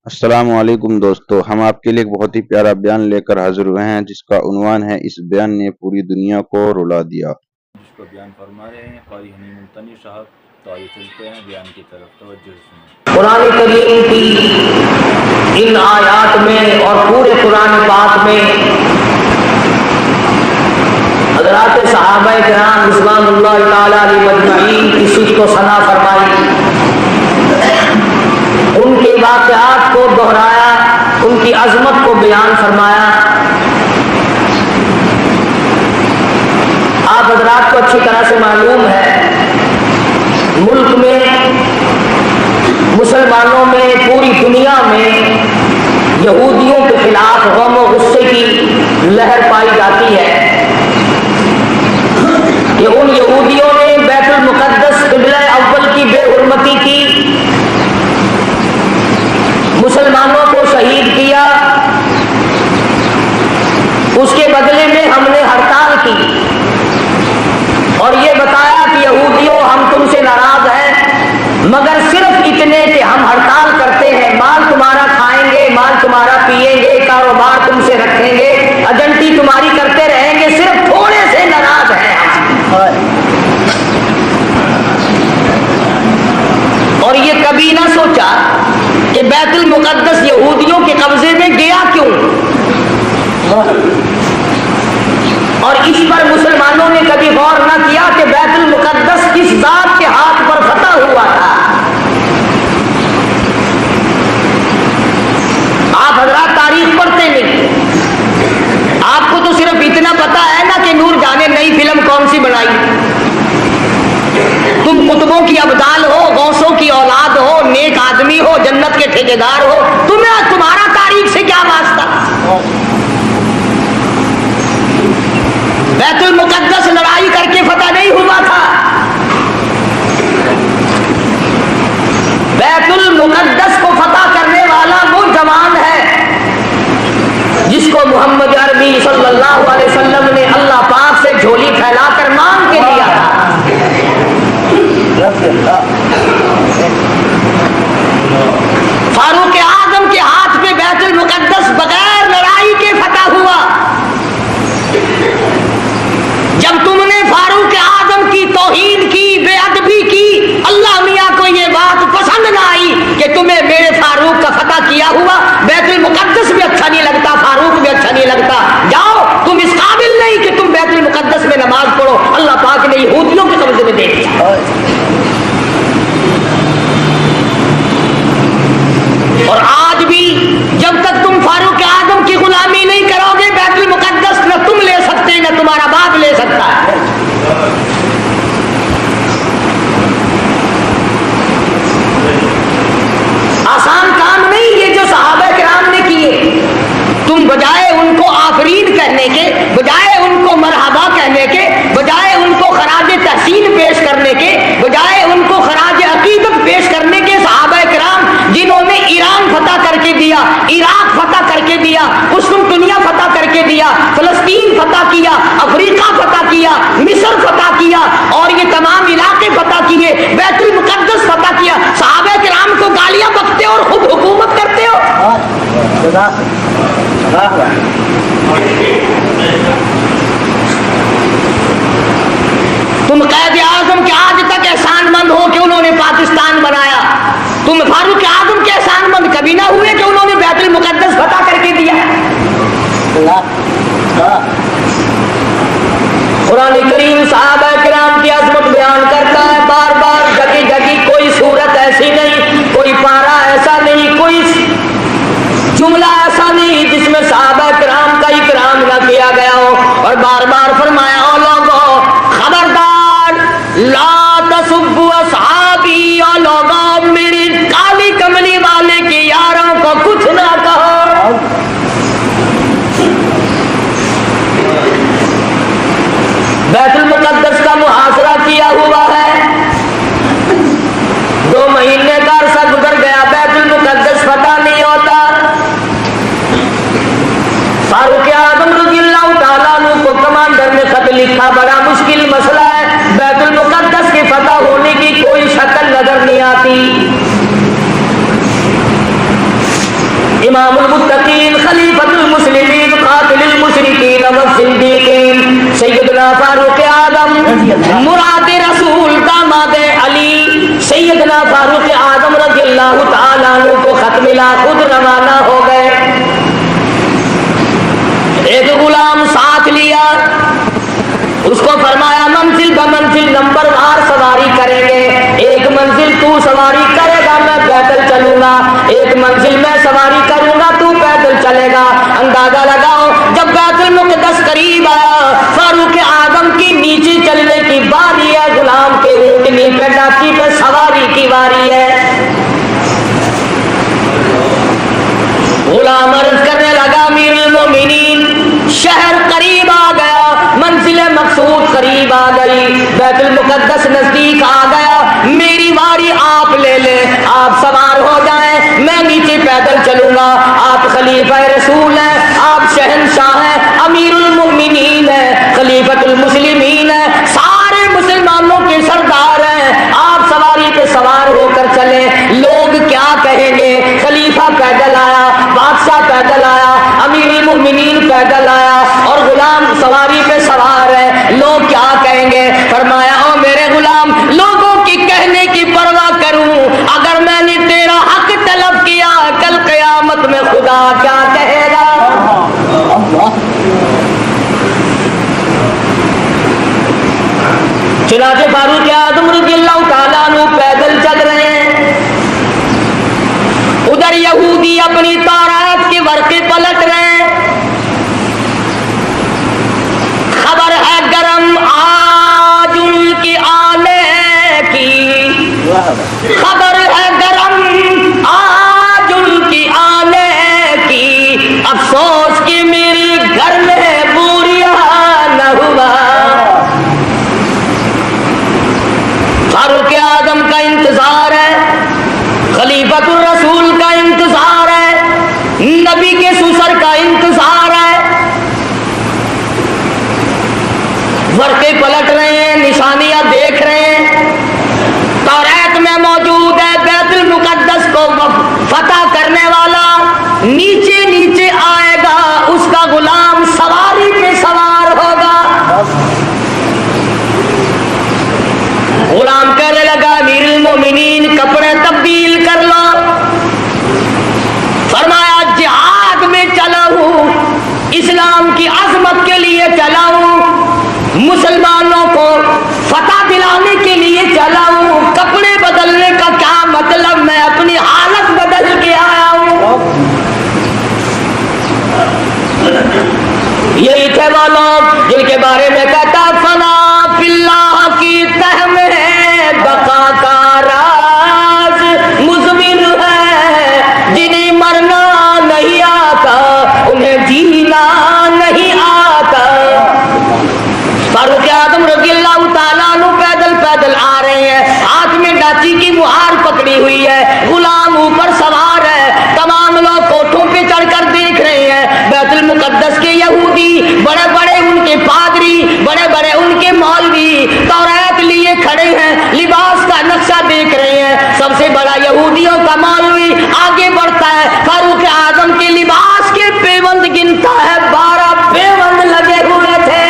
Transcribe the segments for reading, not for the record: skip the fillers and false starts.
السلام علیکم دوستو، ہم آپ کے لیے ایک بہت ہی پیارا بیان لے کر حاضر ہوئے ہیں جس کا عنوان ہے اس بیان نے پوری دنیا کو رلا دیا، جس کو بیان فرما رہے ہیں قاری حنین ملتانی صاحب۔ تو آئیے چلتے ہیں بیان کی طرف، توجہ سنیں۔ قرآن کریم کی ان آیات میں اور پورے قرآن پاک میں حضرات صحابہ کرام رضوان اللہ تعالیٰ علیہ مجمعین کی صفت و ثنا فرمائی، ان کے واقعات کو دہرایا، ان کی عظمت کو بیان فرمایا۔ آپ حضرات کو اچھی طرح سے معلوم ہے ملک میں، مسلمانوں میں، پوری دنیا میں یہودیوں کے خلاف غم و غصے کی لہر پائی جاتی ہے کہ ان یہودیوں نے بیت المقدس قبلہ اول کی بے حرمتی کی، مسلمانوں کو شہید کیا، اس کے بدلے میں ہم نے ہڑتال کی اور یہ بتایا کہ یہودیوں ہم تم سے ناراض ہیں، مگر صرف اتنے کہ ہم ہڑتال کرتے ہیں، مال تمہارا کھائیں گے، مال تمہارا پیئیں گے، کاروبار تم سے رکھیں گے، ایجنٹی تمہاری کرتے رہیں گے، صرف تھوڑے سے ناراض ہیں ہم۔ اور یہ کبھی نہ سوچا کہ بیت المقدس یہودیوں کے قبضے میں گیا کیوں، اور اس پر مسلمانوں نے کبھی غور نہ کیا کہ بیت المقدس کس ذات کے ہاتھ پر فتح ہوا تھا۔ آپ حضرات تاریخ پڑھتے نہیں، آپ کو تو صرف اتنا پتا ہے نا کہ نور جان نے نئی فلم کون سی بنائی۔ تم قطبوں کی ابدال ہو، غوثوں کی اولاد ہو، نیک آدمی ہو، جنت کے ٹھیکیدار ہو، تمہارا تاریخ سے کیا واسطہ؟ بیت المقدس لڑائی کر کے فتح نہیں ہوا تھا، بیت المقدس کو فتح کرنے والا وہ جوان ہے جس کو محمد عربی صلی اللہ علیہ وسلم نے اللہ پاک سے جھولی پھیلا کر مانگ کے لیا تھا۔ فاروق اعظم کے ہاتھ میں بیت المقدس بغیر لڑائی کے فتح ہوا۔ جب تم نے فاروق اعظم کی توہین کی، بے ادبی کی، اللہ میاں کو یہ بات پسند نہ آئی کہ تمہیں میرے فاروق کا فتح کیا ہوا، بیت المقدس بھی اچھا نہیں لگتا، فاروق بھی اچھا نہیں لگتا، جاؤ تم اس قابل نہیں کہ تم بیت المقدس میں نماز پڑھو، اللہ پاک نے یہودیوں کے قبضے میں دے دیا۔ اور آج بھی جب تک تم فاروق اعظم کی غلامی نہیں کرو گے، بیت المقدس نہ تم لے سکتے نہ تمہارا باپ لے سکتا ہے۔ آسان کام نہیں یہ جو صحابہ کرام نے کیے، تم بجائے ان کو آفرین کہنے کے، بجائے ان کو مرحبا کہنے کے، بجائے ان کو خراج تحسین پیش کرنے کے، بجائے ان کو خراج عقیدت پیش کرنے کے، صحابہ کرام جنہوں نے ایران فتح کر کے دیا، عراق فتح کر کے دیا، قسطنطنیہ فتح کر کے دیا، فلسطین فتح کیا، افریقہ فتح کیا، مصر فتح کیا، اور یہ تمام علاقے فتح کیے، بیت المقدس فتح کیا، صحابہ کرام کو گالیاں بکتے اور خود حکومت کرتے ہو۔ تم قائد اعظم کے آج تک احسان مند ہو کہ انہوں نے پاکستان بنایا، تم فاروق اعظم کے احسان مند کبھی نہ ہوئے کہ انہوں نے بیت المقدس فتح کر کے دیا۔ قرآن کریم صحابہ کرام کی عظمت بیان کرتا ہے، بار بار جگہ جگہ، کوئی صورت ایسی نہیں، کوئی پارہ ایسا نہیں، کوئی جملہ ایسا امام المتقین خلیفۃ المسلمین قاتل المشرکین والصدیقین سیدنا فاروق اعظم مراد رسول داماد علی سیدنا فاروق اعظم رضی اللہ تعالیٰ عنہ کو خط ملا، خود روانہ ہو گئے، ایک غلام ساتھ لیا، اس کو فرمایا منزل بمنزل نمبر وار سواری کریں گے، ایک منزل تو سواری کرے گا میں پیدل چلوں گا، ایک منزل میں سواری کروں گا تو پیدل چلے گا۔ اندازہ لگاؤ جب بیت المقدس قریب آیا، فاروق اعظم کی نیچے چلنے کی باری ہے، غلام کے اونٹنی پہ ڈاچی پہ سواری کی باری ہے۔ غلام عرض کرنے لگا امیر المومنین شہر قریب آ گیا، منزل مقصود قریب آ گئی، بیت المقدس نزدیک آ گیا، میری باری آپ لے لیں، آپ سوار ہو جائیں، میں نیچے پیدل چلوں گا، آپ خلیفہ رسول ہیں، آپ شہنشاہ ہیں، امیر المومنین ہیں، خلیفۃ المسلمین ہیں، سارے مسلمانوں کے سردار ہیں، آپ سواری پہ سوار ہو کر چلیں، لوگ کیا کہیں گے؟ خلیفہ پیدل آیا، بادشاہ پیدل آیا، امیر المومنین پیدل آیا اور غلام سواری پہ سوار ہے، لوگ کیا کہیں گے؟ فرمایا او میرے غلام، لوگوں کی کہنے کی پرواہ کروں، اگر میں نے تیرا حق طلب کیا کل قیامت میں خدا کیا کہے گا؟ چنانچہ فاروق اعظم رضی اللہ تعالیٰ عنہ پیدل چل رہے ہیں، ادھر یہودی اپنی تورات کے ورقے پلٹ رہے ہیں، خبر ہے گرم آج ان کی آنے کی، خبر ہے گرم آج ان کی آنے کی، افسوس کہ میری گھر میں بوریا نہ ہوا۔ فاروق اعظم کا انتظار ہے، خلیفۃ الرسول کا انتظار ہے، نبی کے سسر کا انتظار ہے، ورقے پلٹ رہے ہیں، نشانیاں دیکھ رہے ہیں، تورات میں موجود ہے بیت المقدس کو فتح کرنے والا نیچے نیچے آئے گا، اس کا غلام سواری پہ سوار ہوگا۔ غلام کہنے لگا امیر المومنین کپڑے تبدیل کر لو، فرمایا جہاد میں چلا ہوں، اسلام کی عظمت کے لیے چلا ہوں، مسلمانوں کو فتح دلانے کے لیے چلا ہوں، کپڑے بدلنے کا کیا مطلب، میں اپنی حالت بدل کے آیا ہوں۔ یہی تھے وہ لوگ جن کے بارے میں کہتا فنا فی اللہ کی تہ میں بقا کا راز مضمر ہے، جنہیں مرنا نہیں آتا انہیں جینا نہیں آتا۔ فاروق اعظم رضی اللہ تعالیٰ عنہ پیدل پیدل آ رہے ہیں، ہاتھ میں ڈاچی کی مہار پکڑی ہوئی ہے، غلام اوپر سوار ہے، تمام لوگ کوٹھوں پہ چڑھ کر دیکھ رہے ہیں، بیت المقدس کے یہودی، بڑے بڑے ان کے پادری، بڑے بڑے ان کے مولوی تورات لیے کھڑے ہیں، لباس کا نقشہ دیکھ رہے ہیں، سب سے بڑا یہودیوں کا مولوی آگے بڑھتا ہے، فاروق اعظم کے لباس کے پیوند گنتا ہے، 12 پیوند لگے ہوئے تھے،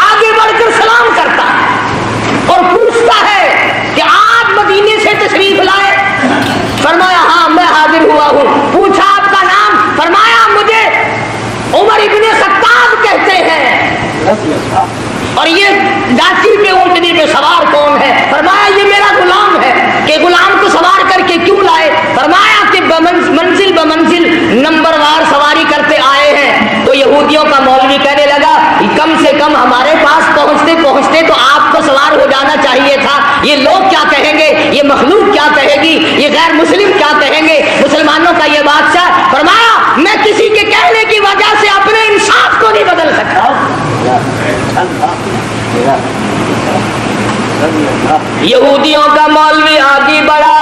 آگے بڑھ کر سلام کرتا ہے اور پوچھتا ہے کہ آپ مدینے سے تشریف لائے؟ فرمایا ہاں میں حاضر ہوا ہوں۔ پوچھا آپ کا نام؟ فرمایا مجھے عمر ابن خطاب کہتے ہیں۔ اور یہ ڈاچی پہ اونٹنی پہ سوار کون ہے؟ فرمایا یہ میرا غلام ہے۔ کہ غلام کو سوار کر کے کیوں لائے؟ فرمایا کہ منزل بمنزل نمبر وار سواری کرتے آئے ہیں۔ تو یہودیوں کا مولوی کہنے لگا کم سے کم ہمارے پاس پہنچتے پہنچتے تو آپ کو سوار ہو جانا چاہیے تھا، یہ لوگ کیا کہیں گے، یہ مخلوق کیا کہے گی، یہ غیر مسلم کیا کہیں گے، مسلمانوں کا یہ بادشاہ۔ فرمایا میں کسی کے کہنے کی وجہ سے اپنے انصاف کو نہیں بدل سکتا۔ یہودیوں کا مولوی آگے بڑھا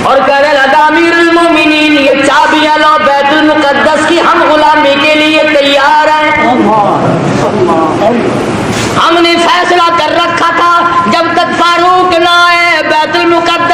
اور کہنے لگا امیر المومنین یہ چابیاں لو بیت المقدس کی، ہم غلامی کے لیے تیار ہیں۔ ہم نے فیصلہ کر رکھا تھا جب تک فاروق نہ آئے بیت المقدس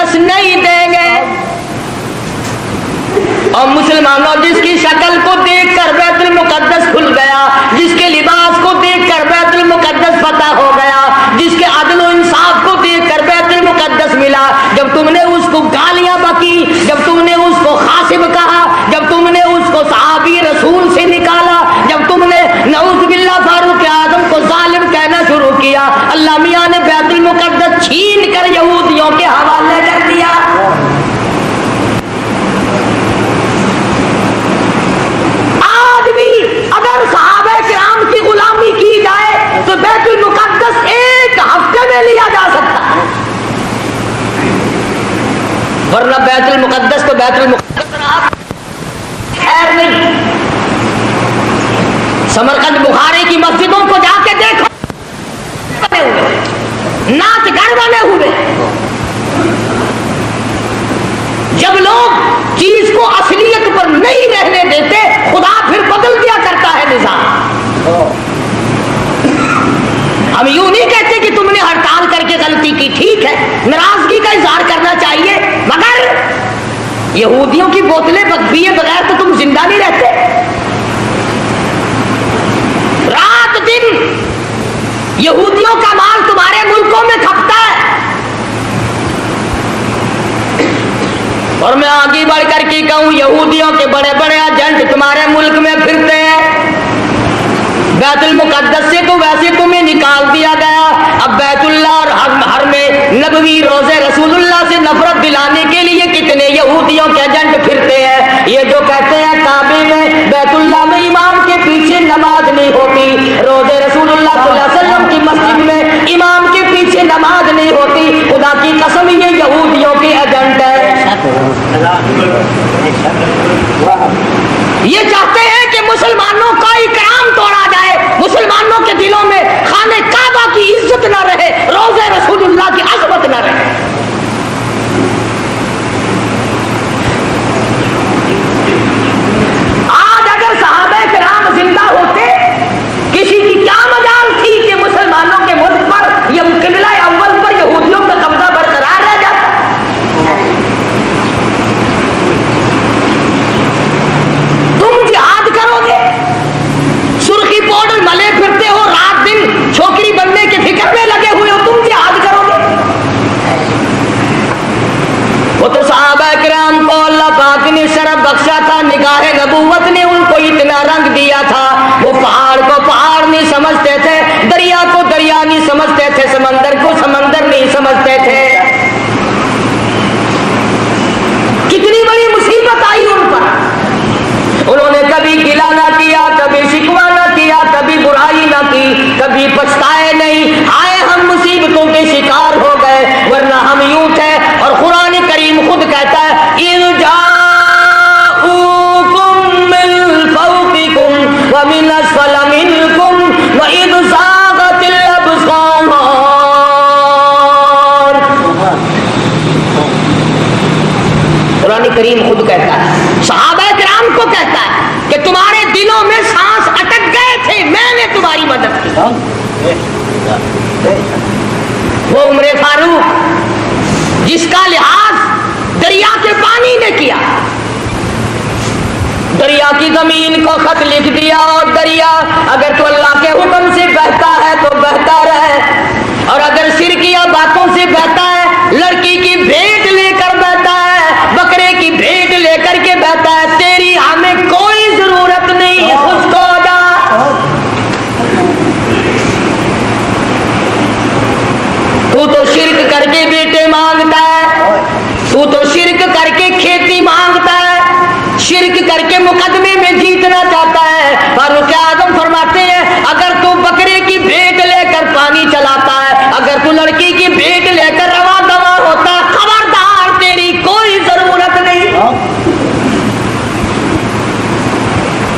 मुसलमानों, जिसकी शक्ल को देख कर बैतुल मुकद्दस खुल गया, जिसके लिबास को देख कर बैतुल मुकद्दस फतह हो गया, जिसके अदल और इंसाफ को देख कर बैतुल मुकद्दस मिला, जब तुमने उसको गालियां बकी, जब तुमने उसको खासिब कहा, जब तुमने उसको सहाबी रसूल से निकाला, जब तुमने नऊज़ बिल्लाह फारूक आजम को जालिम कहना शुरू किया, अल्लाह मियां ने बैतुल मुकद्दस छीन कर यहूदियों के हवाले कर दिया। आज भी अगर सहाबा किराम की गुलामी की जाए तो बैतुल मुकद्दस एक हफ्ते में लिया जा सकता है, वरना बैतुल मुकद्दस तो बैतुल मुकद्दस रहा खैर नहीं। समरकंद बुखारी की मस्जिदों को जाके देखो, नाच घर बने हुए। जब लोग चीज को असलियत पर नहीं रहने देते, खुदा फिर बदल दिया करता है निजाम। हम यूं नहीं कहते कि तुमने हड़ताल करके गलती की, ठीक है, नाराजगी का इजहार करना चाहिए, मगर यहूदियों की बोतलें पिए बगैर तो तुम जिंदा नहीं रहते। रात दिन यहूदियों का माल तुम्हारे मुल्कों में खपता है, और मैं आगे बढ़ करके कहूं, यहूदियों के बड़े बड़े एजेंट तुम्हारे मुल्क में फिरते हैं। बैतुल मुकद्दस से तो वैसे तुम्हें निकाल दिया गया, अब बैतुल्लाह और हर में नबवी रोजे रसूलुल्लाह से नफरत दिलाने के लिए कितने यहूदियों के एजेंट फिरते हैं। ये जो कहते हैं काबे में बैतुल्लाह में इमाम के पीछे नमाज नहीं होती, रोजे रसूलुल्लाह सल्लल्लाहु अलैहि वसल्लम की मस्जिद में इमाम के पीछे नमाज नहीं होती, खुदा की कसम ये यहूदियों के एजेंट है। ये चाहते हैं कि मुसलमानों का इकराम तोड़ा जाए, मुसलमानों के दिलों में खाने काबा की इज्जत न रहे, रोज़े रसूलुल्लाह की अज़मत न रहे। आज अगर सहाबा किराम जिंदा होते, किसी की क्या मजाल थी कि मुसलमानों के मुल्क पर या किबला अव्वल पर यहूदियों का कब्जा बरकरार रह जाता। तुम जिहाद करोगे, सुर्खी पाउडर मले फिरते हो, रात दिन छोकरी बनने के फिक्र में लगे हुए हो, तुम जिहाद करोगे? वो तो सहाबा किराम को अल्लाह पाक ने शरफ बख्शा था, निगाहे नबूवत ने उनको इतना रंग दिया था, वो पहाड़ को पहाड़ नहीं समझते थे, दरिया को दरिया नहीं समझते थे, समंदर को समंदर नहीं समझते थे। कितनी बड़ी मुसीबत आई उन पर, उन्होंने कभी गिला ना किया, कभी शिकवा ना किया, कभी बुराई ना की, कभी पछताए नहीं, आए हम मुसीबतों के शिकार हो गए, वरना हम यूं थे। और कुरान करीम खुद कहता है, कुरान करीम खुद कहता है, सहाबा किराम को कहता है कि तुम्हारे दिलों में सांस अटक गए थे, मैंने तुम्हारी मदद की। वो उम्र फारूक जिसका लिहाज दरिया के पानी ने किया, दरिया की जमीन को खत लिख दिया, और दरिया अगर तो अल्लाह के हुक्म से बहता है तो बहता रहे, और अगर शिरकिया बातों से बहता है, लड़की की भेंट लेकर बहता है, बकरे की भेंट लेकर के बहता है, तेरी हमें कोई जरूरत नहीं, खुश हो जा। तू तो शिरक करके बेटे मांगता है, तू तो शिरक करके खेती मांगता है, शिरक करके मुकदमे में जीतना चाहता है। फारूक आजम फरमाते हैं, अगर तू बकरे की भेंट लेकर पानी चलाता है, अगर तू लड़की की भेंट लेकर रवा दवा होता, खबरदार तेरी कोई जरूरत नहीं।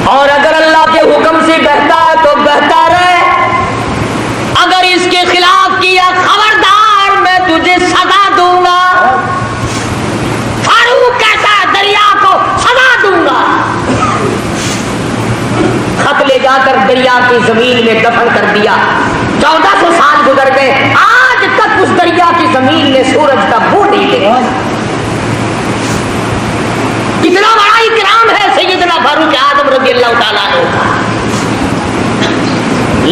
और अगर अल्लाह के हुक्म से बहता है तो बहता रहे, अगर इसके खिलाफ किया खबरदार मैं तुझे सजा दूंगा। फारूक कहता है दरिया को सजा दूंगा। खत ले जाकर दरिया की जमीन में दफन कर दिया। 1400 साल गुजर गए, आज तक उस दरिया की जमीन ने सूरज का मुंह नहीं देखा। कितना बड़ा इकराम है सैयदना फारूक आजम रज़ी अल्लाह ताला अन्हु।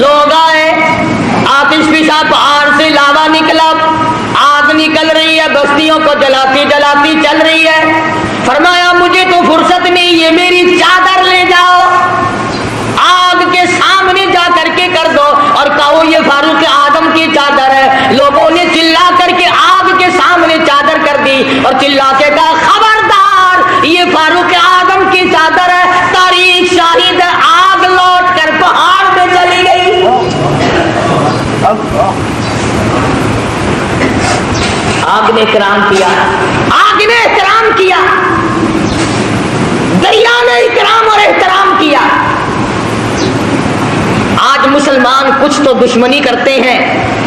लोग आए, आतिश फिशा पहाड़ से लावा निकला, आग निकल रही है, बस्तियों को जलाती जलाती चल रही है। फरमाया मुझे तो फुर्सत नहीं, ये मेरी चादर ले जाओ, आग के सामने जा करके कर दो और कहो ये फारूक आजम की चादर है। लोगों ने चिल्ला करके आग के सामने चादर कर दी और चिल्ला के कहा खबरदार, ये फारूक आजम की चादर है। तारीख शाहिद है, आग लौट कर पहाड़ में चली गई। आग ने इकराम किया, आग ने इकराम किया, दरिया ने इकराम और एहतराम किया। आज मुसलमान कुछ तो दुश्मनी करते हैं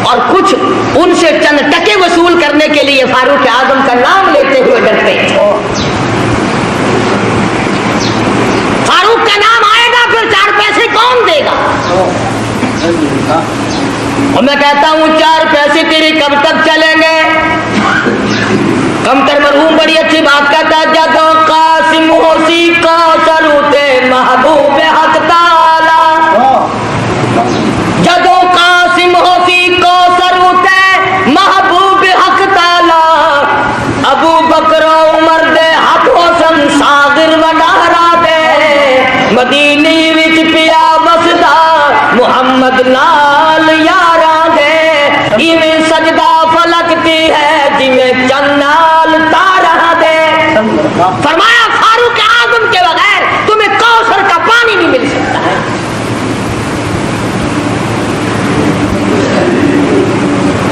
और कुछ उनसे चंद टके वसूल करने के लिए फारूक आजम का नाम लेते हुए डरते हैं। फारूक का नाम आएगा फिर 4 पैसे कौन देगा? और मैं कहता हूं 4 पैसे तेरे कब तक चलेंगे? कमतर मरहूम बड़ी अच्छी बात कहता है, जदो कासिम होसी का सरूते महबूब हक ताला, जदो कासिम होसी को सरूते महबूब हक ताला, अबू बकर उमर दे हाथों सं सागिर वडारा दे, मदीने विच पिया बसदा मुहम्मद नाल यारा दे, इवें सजदा फलकती है जिवें चन्नाल तारा दे। फरमाया फारूक आजम के बगैर तुम्हें कौसर का पानी नहीं मिल सकता है।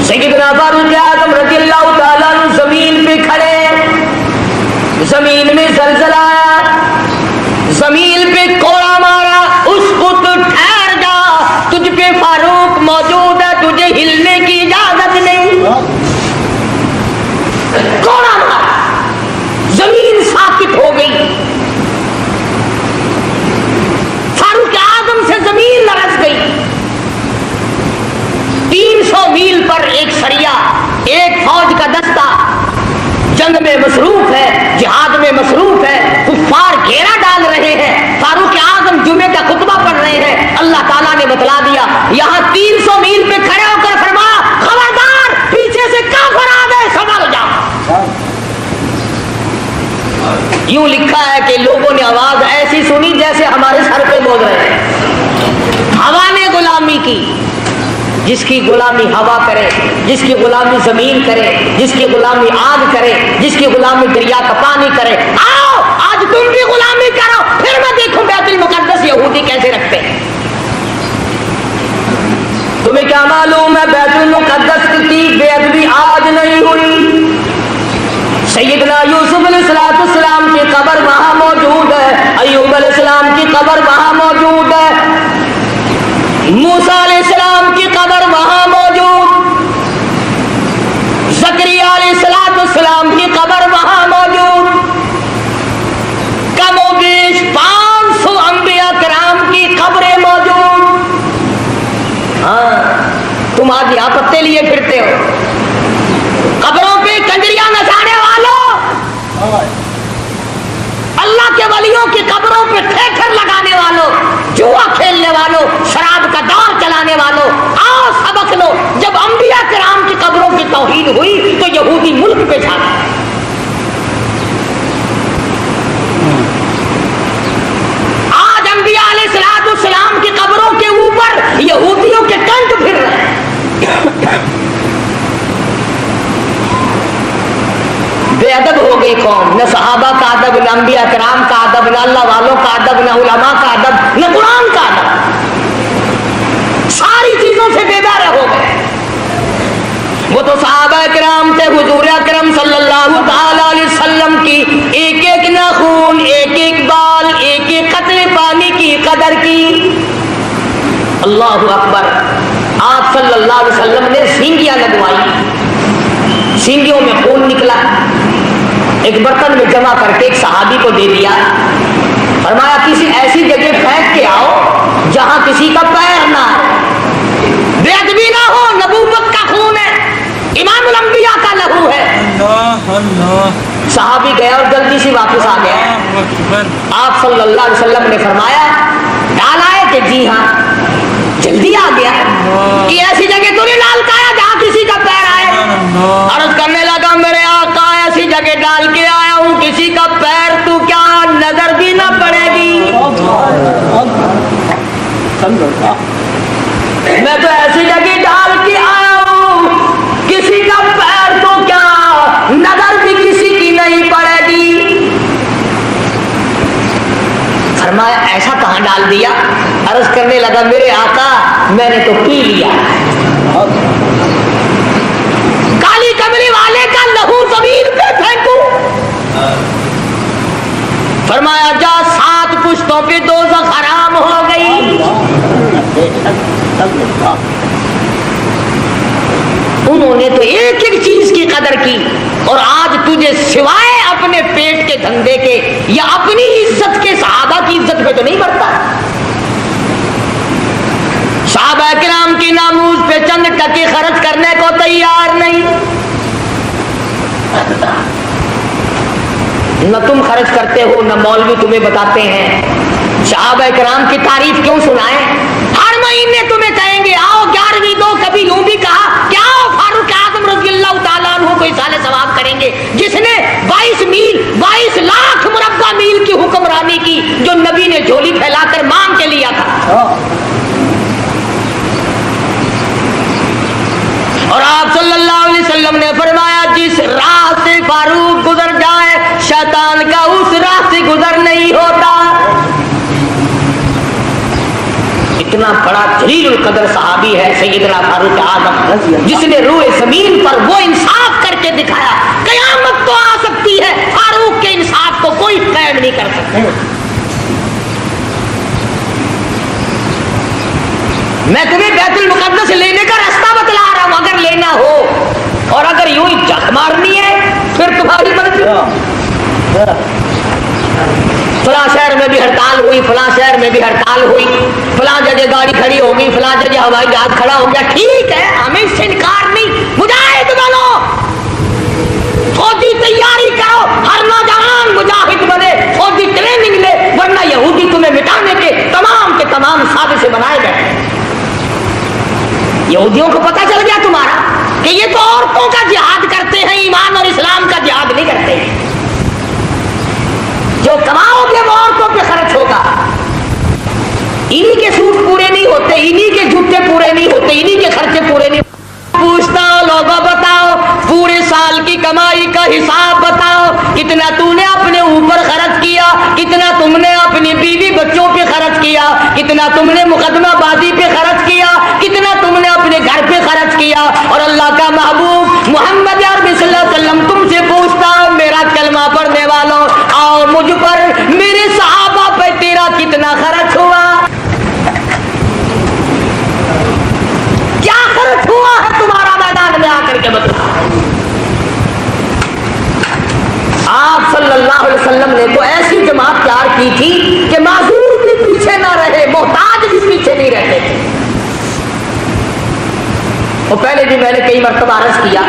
सैयदना फारूक आजम रज़ियल्लाहु ताला अन्हु जमीन पे खड़े, जमीन में जलजला आया, जमीन पे कोड़ा मारा, उसको तो ठहर जा, तुझ पे फारूक मौजूद है, तुझे हिलने की इजाजत नहीं। कोड़ा मारा, जमीन साकित हो गई। फारूक आजम से जमीन लरस गई। 300 मील पर एक सरिया, एक फौज का दस्ता जंग में मसरूफ है, जिहाद में मसरूफ है, कुफ्फार घेरा डाल रहे हैं। फारूक आजम जुमे का खुतबा पढ़ रहे हैं। अल्लाह ताला ने बतला दिया, यहाँ 300 मील पे खड़े होकर फरमाया खबरदार, पीछे से काफिर आ गए, संभल जाओ। यूं लिखा है कि लोगों ने आवाज ऐसी सुनी जैसे हमारे सर पे बोल रहे हैं। हवा ने गुलामी की, जिसकी गुलामी हवा करे, जिसकी गुलामी जमीन करे, जिसकी गुलामी आग करे, जिसकी गुलामी दरिया का पानी करे, आओ आज तुम भी गुलामी करो, फिर मैं देखूं बैतुल मुकद्दस यहूदी कैसे रखते हैं। तुम्हें क्या मालूम है बैतुल मुकद्दस की बेअदबी आज नहीं हुई। सैयदना यूसुफ अलैहिस्सलाम की कब्र वहां मौजूद है, अय्यूब अलैहिस्सलाम की कब्र वहां मौजूद है, मूसा अलैहिस्सलाम की कब्र वहां मौजूद, ज़करिया अलैहिस्सलाम की कब्र वहां मौजूद, कमोबेश 500 अंबिया किराम की कब्रें मौजूद। हाँ, तुम आज यहाँ पत्ते लिए फिरते हो, कब्रों पे कंजरियां नचाने वालों, अल्लाह के वलियों की कब्रों पे ठेकर लगाने वालों, जुआ खेलने वालों, शराब का दौर चलाने वालों, आओ सबक लो। जब अंबिया किराम की कब्रों की तौहीद हुई तो यहूदी मुल्क पे छा गए। आज अंबिया अलैहिस्सलाम की कब्रों के ऊपर यहूदियों के कंठ फिर रहे हैं। बेअदब हो गई कौम, न सहाबा का अदब, न अंबिया किराम का अदब, न अल्लाह वालों का अदब, न उलमा का अदब, न कुरान का अदब, सारी चीजों से बेदार हो गए। वो तो सहाबा किराम थे, हुजूर अकरम सल्लल्लाहु ताला अलैहि वसल्लम की एक एक नाखून, एक एक बाल, एक एक कतरे पानी की कदर की। अल्लाहु अकबर। आप सल्लल्लाहु अलैहि वसल्लम ने सींगियां लगवाई, सींगियों में खून निकला, एक बर्तन में जमा करके एक सहाबी को दे दिया, फरमाया किसी ऐसी जगह फेंक के आओ जहां किसी का पैर ना हो, बेअदबी ना हो, नबूवत का खून है, इमामुल अंबिया का लहू है। अल्लाह अल्लाह। صحابی گیا اور جلدی سے واپس آ گیا. آپ صلی اللہ علیہ وسلم نے فرمایا ڈال آئے کہ جی ہاں. جلدی آ گیا کہ ایسی جگہ تو نہیں ڈال کے آیا جہاں کسی کا پیر آئے. عرض کرنے لگا میرے آقا ایسی جگہ ڈال کے آیا ہوں کسی کا پیر تو کیا نظر بھی نہ پڑے گی. میں تو ایسی جگہ ڈال کے آیا ہوں کسی کا پیر تو کیا نظر بھی کسی کی نہیں پڑے گی. فرمایا ایسا کہاں ڈال دیا. عرض کرنے لگا میرے آقا میں نے تو پی لیا. کالی کملی والے کا لہو زمین پہ پھینکوں. فرمایا جا 7 پشتوں پہ دوزخ حرام ہو گئی. انہوں نے تو ایک ایک چیز کی قدر کی اور آج تجھے سوائے اپنے پیٹ کے دھندے کے یا اپنی عزت کے صحابہ کی عزت پہ تو نہیں بڑھتا. صحابہ کرام کی ناموز پہ چند ٹکے خرچ کرنے کو تیار نہیں. نہ تم خرچ کرتے ہو نہ مولوی تمہیں بتاتے ہیں. صحابہ کرام کی تعریف کیوں سنائیں؟ ہر مہینے تمہیں کہیں گے آؤ 11ویں دو. کبھی یوں بھی کہا کہ آؤ فاروق اعظم رضی اللہ تعالیٰ عنہ کو اصال ثواب کریں گے جس نے 22 لاکھ مربع میل کی حکمرانی کی جو نبی نے جھولی پھیلا کر مانگ کے لیا تھا. اور آپ صلی اللہ علیہ وسلم نے فرمایا جس راہ سے فاروق گزر جائے شیطان کا اس راہ سے گزر نہیں ہوتا. اتنا بڑا جلیل القدر صحابی ہے سیدنا فاروق اعظم جس نے روئے زمین پر وہ انصاف کر کے دکھایا. قیامت تو آ سکتی ہے فاروق کے انصاف کو کوئی قید نہیں کر سکتا. میں تمہیں بیت المقدس لینے کا راستہ بتلا رہا ہوں اگر لینا ہو اور اگر یوں ہی جھک مارنی ہے پھر تمہاری مرضی. فلاں شہر میں بھی ہڑتال ہوئی فلاں شہر میں بھی ہڑتال ہوئی فلاں جگہ گاڑی کھڑی ہوگی فلاں جگہ ہوائی جہاز کھڑا ہو گیا. ٹھیک ہے ہمیں اس سے انکار نہیں. مجاہد بنو فوجی تیاری کرو. ہر نوجوان مجاہد بنے فوجی ٹریننگ لے ورنہ یہودی تمہیں مٹانے کے تمام سازشیں بنائے گئے. یہودیوں کو پتہ چل گیا تمہارا کہ یہ تو عورتوں کا جہاد کرتے ہیں ایمان اور اسلام کا جہاد نہیں کرتے. جو کماؤ گے وہ عورتوں پہ خرچ ہوگا. انہی کے سوٹ پورے نہیں ہوتے انہی کے جوتے پورے نہیں ہوتے انہی کے خرچے پورے نہیں. پوچھتا ہوں لوگوں بتاؤ پورے سال کی کمائی کا حساب بتاؤ. کتنا تو نے اپنے اوپر خرچ کیا کتنا تم نے اپنی بیوی بچوں پہ خرچ کیا کتنا تم نے مقدمہ بازی پہ خرچ کیا کتنا تم نے اپنے گھر پہ خرچ کیا. اور اللہ کا محبوب محمد عربی صلی اللہ علیہ وسلم تم سے پوچھتا ہوں میرا کلمہ پڑھنے والوں آؤ مجھ پر میرے صحابہ پہ تیرا کتنا خرچ ہوا. کیا خرچ ہوا ہے تمہارا میدان میں آ کر کے بتاؤ. آپ صلی اللہ علیہ وسلم نے تو ایسی جماعت تیار کی تھی کہ معذور بھی پیچھے نہ رہے محتاج بھی پیچھے نہیں رہتے تھے. وہ پہلے بھی میں نے کئی مرتبہ عرض کیا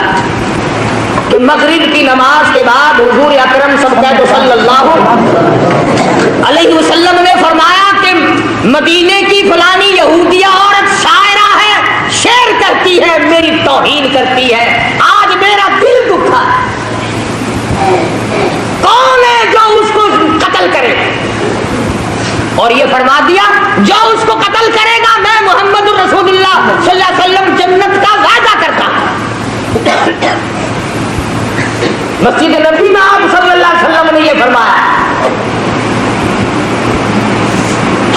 کہ مغرب کی نماز کے بعد حضور اکرم صلی اللہ علیہ وسلم نے فرمایا کہ مدینے کی فلانی یہودیہ عورت شاعرہ ہے شعر کرتی ہے میری توہین کرتی ہے. آج میرا دل دکھا. کون ہے جو اس کو قتل کرے اور یہ فرما دیا جو اس کو قتل کرے گا میں محمد رسول اللہ صلی اللہ علیہ وسلم جنت کا وعدہ کرتا ہوں. مسجد نبی میں آپ صلی اللہ علیہ وسلم نے یہ فرمایا.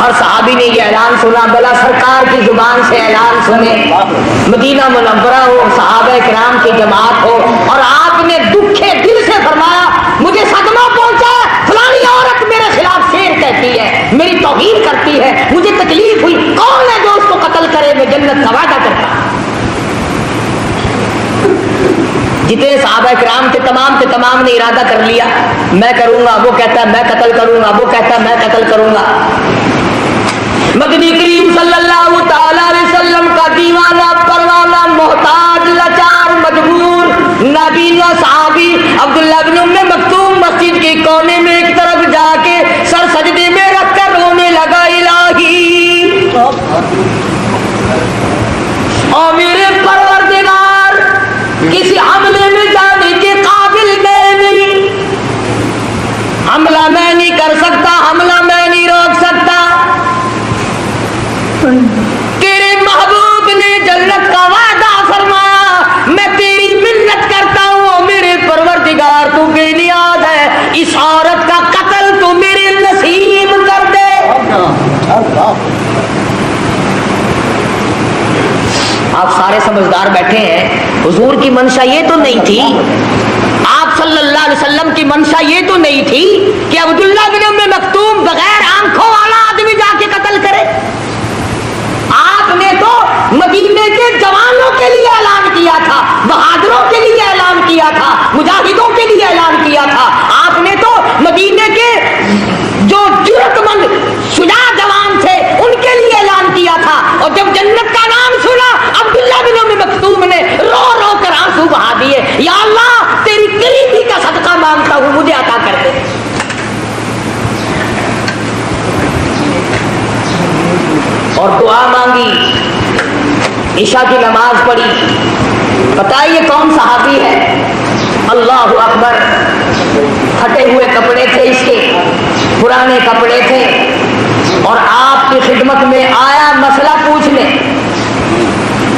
ہر صحابی نے یہ اعلان سنا بلا سرکار کی زبان سے اعلان سنے. مدینہ منورہ ہو صحابہ کرام کی جماعت ہو اور آپ نے دکھے دل سے فرمایا مجھے صدمہ پہنچا فلانی عورت میرے خلاف شعر کہتی ہے میری توہین کرتی ہے مجھے تکلیف ہوئی. کون ہے جو اس کو قتل کرے میں جنت کا وعدہ کرتا. جتنے صحابہ کرام کے تمام نے ارادہ کر لیا میں کروں گا. وہ کہتا ہے میں قتل کروں گا وہ کہتا ہے میں قتل کروں گا. مدنی کریم صلی اللہ تعالی علیہ وسلم کا دیوانہ پروانہ محتاج لاچار مجبور نابینا صحابی عبداللہ بن ام مکتوم के कोने में एक तरफ जाके सर सजदे में रख कर रोने लगा, इलाही और मेरे परवरदिगार, किसी हमले में जाने के काबिल मैं नहीं, हमला मैं नहीं कर सकता, हमला मैं नहीं रोक सकता। तेरे महबूब ने जन्नत का वादा फरमाया, मैं तेरी मिन्नत करता हूँ मेरे परवरदिगार, तू बेनियाज है, इस औरत का कत्ल तू मेरे नसीब कर दे। आप सारे समझदार बैठे हैं, हुजूर की मंशा ये तो नहीं थी, आप सल्लल्लाहु अलैहि वसल्लम की मंशा ये तो नहीं थी कि अब्दुल्लाह बिन उम्मे मक्तूम बगैर आंखों वाला आदमी जाके कत्ल करे। आपने तो मदीने के जवानों के लिए ऐलान किया था, बहादुरों के लिए ऐलान किया था, मुजाहिदों के लिए ऐलान किया था। आपने तो मदीने के जो जुर्रतमंद शुजा जवान थे उनके लिए ऐलान किया था, और जब जन्नत का नाम सुना अब्दुल्लाह बिन उम्मे मक्तूम ने रो रो कर आंसू बहा दिए, या अल्लाह तेरी करीबी का सदका मांगता हूं, मुझे अता कर दे। और दुआ मांगी, ईशा की नमाज पढ़ी। बताइए कौन सहाबी है? अल्लाहु अकबर। फटे हुए कपड़े थे इसके, पुराने कपड़े थे, और आपकी खिदमत में आया मसला पूछने,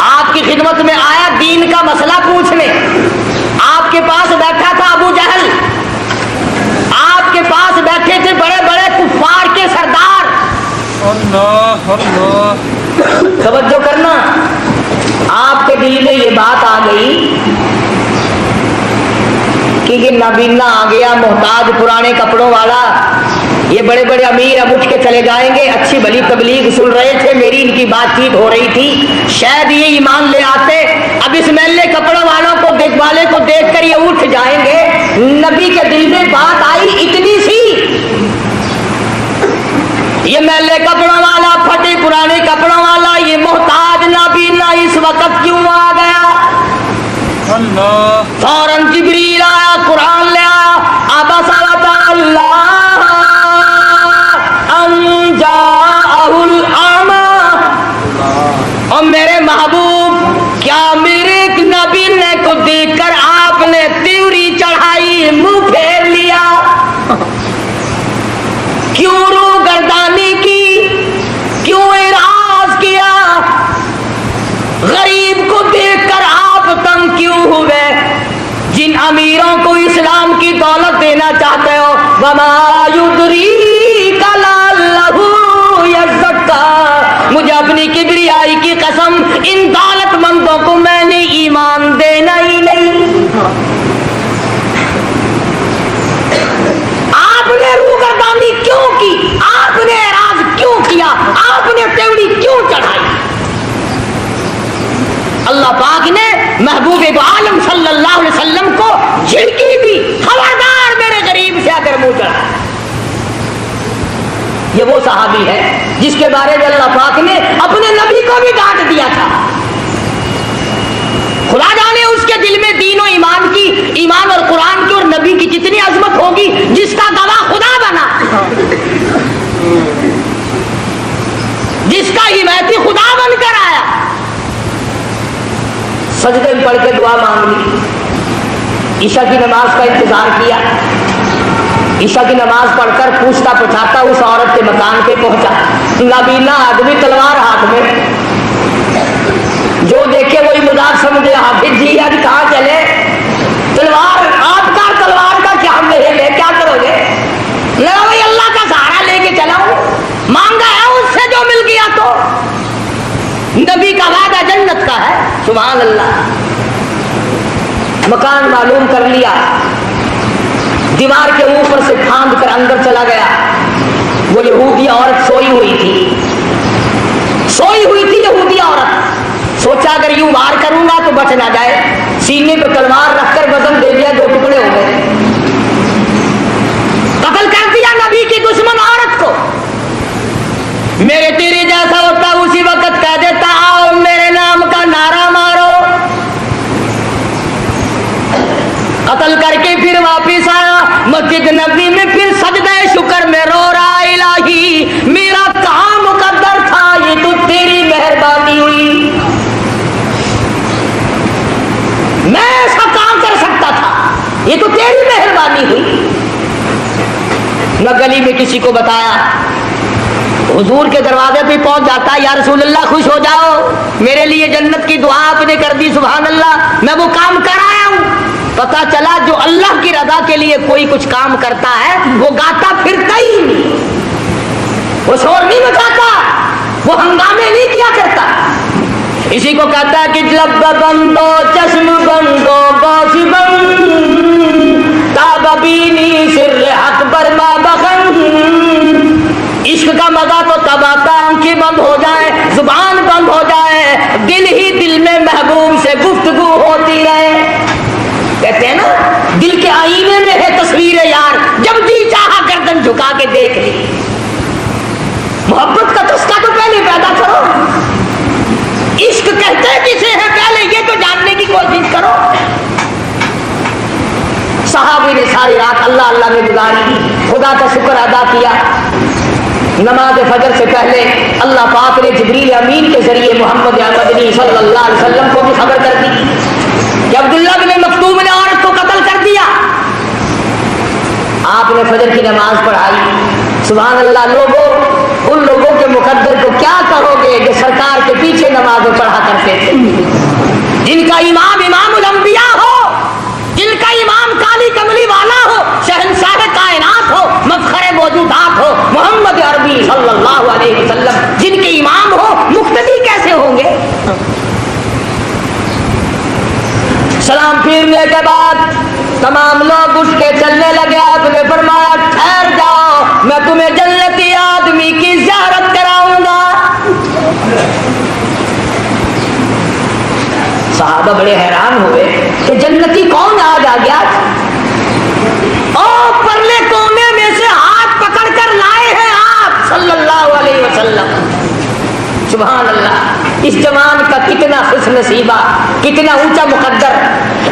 आपकी खिदमत में आया दीन का मसला पूछने। आपके पास बैठा था अबू जहल, आपके पास बैठे थे बड़े बड़े कुफ्फार के सरदार। अल्लाह अल्लाह, तवज्जो करना, आपके दिल में ये बात आ गई कि ये नाबीना आ गया, मोहताज पुराने कपड़ों वाला, ये बड़े बड़े अमीर अब उठ के चले जाएंगे। अच्छी भली तबलीग सुन रहे थे, मेरी इनकी बातचीत हो रही थी, शायद ये ईमान ले आते। अब इस मैले कपड़ों वालों को देखवाले को देखकर ये उठ जाएंगे। नबी के दिल में बात आई इतनी सी, ये मैले कपड़ों वाला, फटे पुराने कपड़ों वाला, ये मोहताज नाबीना इस वक्त क्यों आ गया? अल्लाह। फौरन जिब्रील आया, कुरान ले आया, अबसा वतअल्ला अन जाअहुल आमा। और मेरे महबूब, क्या मेरे नबी ने को देखकर आपने त्योरी चढ़ाई, मुंह फेर लिया? क्यों रूगर्दानी की, क्यों इराज किया? गरीब को देखकर आप तंग क्यों हुए? जिन अमीरों को इस्लाम की दौलत देना चाहते हो, वमा युद्रीका लअल्लहु यज़क्का, मुझे अपनी किबरियाई की कसम, इन दौलतमंदों को मैंने ईमान देना ही नहीं। आपने रूगर्दानी क्यों की? आपने एराज क्यों किया? आपने त्योरी क्यों चढ़ाई? अल्लाह पाक ने महबूब आलम सल्लल्लाहु अलैहि वसल्लम को झिड़की दी, खबरदार मेरे गरीब से अगर मुंह चढ़ा। ये वो सहाबी है जिसके बारे में अल्लाह पाक ने अपने नबी को भी डांट दिया था। खुदा जाने उसके दिल में दीन और ईमान की, ईमान और कुरान की और नबी की कितनी अजमत होगी, जिसका गवाह खुदा बना, जिसका हिमायती खुदा बनकर आया। सजदे में पढ़ के दुआ मांग ली, ईशा की नमाज का इंतजार किया। ईशा की नमाज पढ़कर पूछता पुछाता उस औरत के मकान पे पहुंचा। नाबीना आदमी, तलवार हाथ में, जो देखे वही मुदाफ समझे, हाफिज जी आज कहाँ चले? तलवार आपका, तलवार का क्या ले क्या करोगे? लगा भाई अल्लाह का सहारा लेके चला हूं, मांगा है उससे जो मिल गया। तो नबी का वादा जन्नत का है, सुभान अल्लाह। मकान मालूम कर लिया, दीवार के ऊपर से फांद कर अंदर चला गया। वो यहूदी औरत सोई हुई थी, सोई हुई थी यहूदी औरत। सोचा अगर यूं वार करूंगा तो बच ना जाए, सीने पे तलवार रखकर वजन दे दिया, 2 टुकड़े हो गए, कत्ल कर दिया नबी की दुश्मन औरत को। मेरे तेरे जैसा होता उसी वक्त कह देता, आओ मेरे नाम का नारा मारो। कत्ल करके के फिर वापिस आया मस्जिद नबी में, फिर सजदे शुक्र में रो रहा, इलाही मेरा कहाँ मुकद्दर था, ये तो तेरी मेहरबानी हुई, मैं ऐसा काम कर सकता था, ये तो तेरी मेहरबानी हुई। न गली में किसी को बताया, हुजूर के दरवाजे पे पहुंच जाता, या रसूल अल्लाह खुश हो जाओ, मेरे लिए जन्नत की दुआ आपने कर दी, सुभान अल्लाह, मैं वो काम कर आया हूं। पता चला जो अल्लाह की रजा के लिए कोई कुछ काम करता है वो गाता फिरता ही नहीं, वो शोर नहीं मचाता, वो हंगामे नहीं किया करता। इसी को कहता है कि लब बंदो चश्म बंदो गौश बंद ताबीनी सिर अकबर मा बखन। इश्क का मजा तो तब आता आंखें बंद हो जाए, जुबान बंद हो जाए, दिल ही दिल में महबूब से गुफ्तगू होती रहे। कहते हैं ना दिल के आईने में है तस्वीर यार, जब जी चाहा गर्दन झुका के देख ली। मोहब्बत का चस्का तो पहले पैदा करो, इश्क कहते किसे है पहले ये तो जानने की कोशिश करो। सहाबी ने सारी रात अल्लाह अल्लाह में गुजारी, खुदा का शुक्र अदा किया। नमाज फजर से पहले अल्लाह पाक ने जिब्रील अमीन के जरिए मोहम्मद मदनी सल्लल्लाहु अलैहि वसल्लम को भी खबर कर दी कि अब्दुल्लाह बिन मक्तूम ने औरत को कत्ल कर दिया। आपने फजर की नमाज पढ़ाई। सुभान अल्लाह, लोगों उन लोगों के मुकद्दर को क्या कहोगे जो सरकार के पीछे नमाजें पढ़ा करते थे, जिनका इमाम इमामुल अंबिया हो, जिनका इमाम काली कमली वाला हो, शहंशाह कायनात हो, मफखरे मौजूदात हो, मोहम्मद अरबी सल्लल्लाहु अलैहि वसल्लम जिनके इमाम हो, मुक्तदी कैसे होंगे? सलाम फिरने के बाद तमाम लोग उठ के चलने लगे। आपने फरमाया ठहर जाओ, मैं तुम्हें जन्नती आदमी की ज़ियारत कराऊंगा। साहबा बड़े हैरान हुए कि जन्नती कौन आज आ गया? और परले कोने में से हाथ पकड़ कर लाए हैं आप सल्लल्लाहु अलैहि वसल्लम। सुभान अल्लाह, इस जवान का कितना खुशनसीबा, कितना ऊंचा मुकद्दर।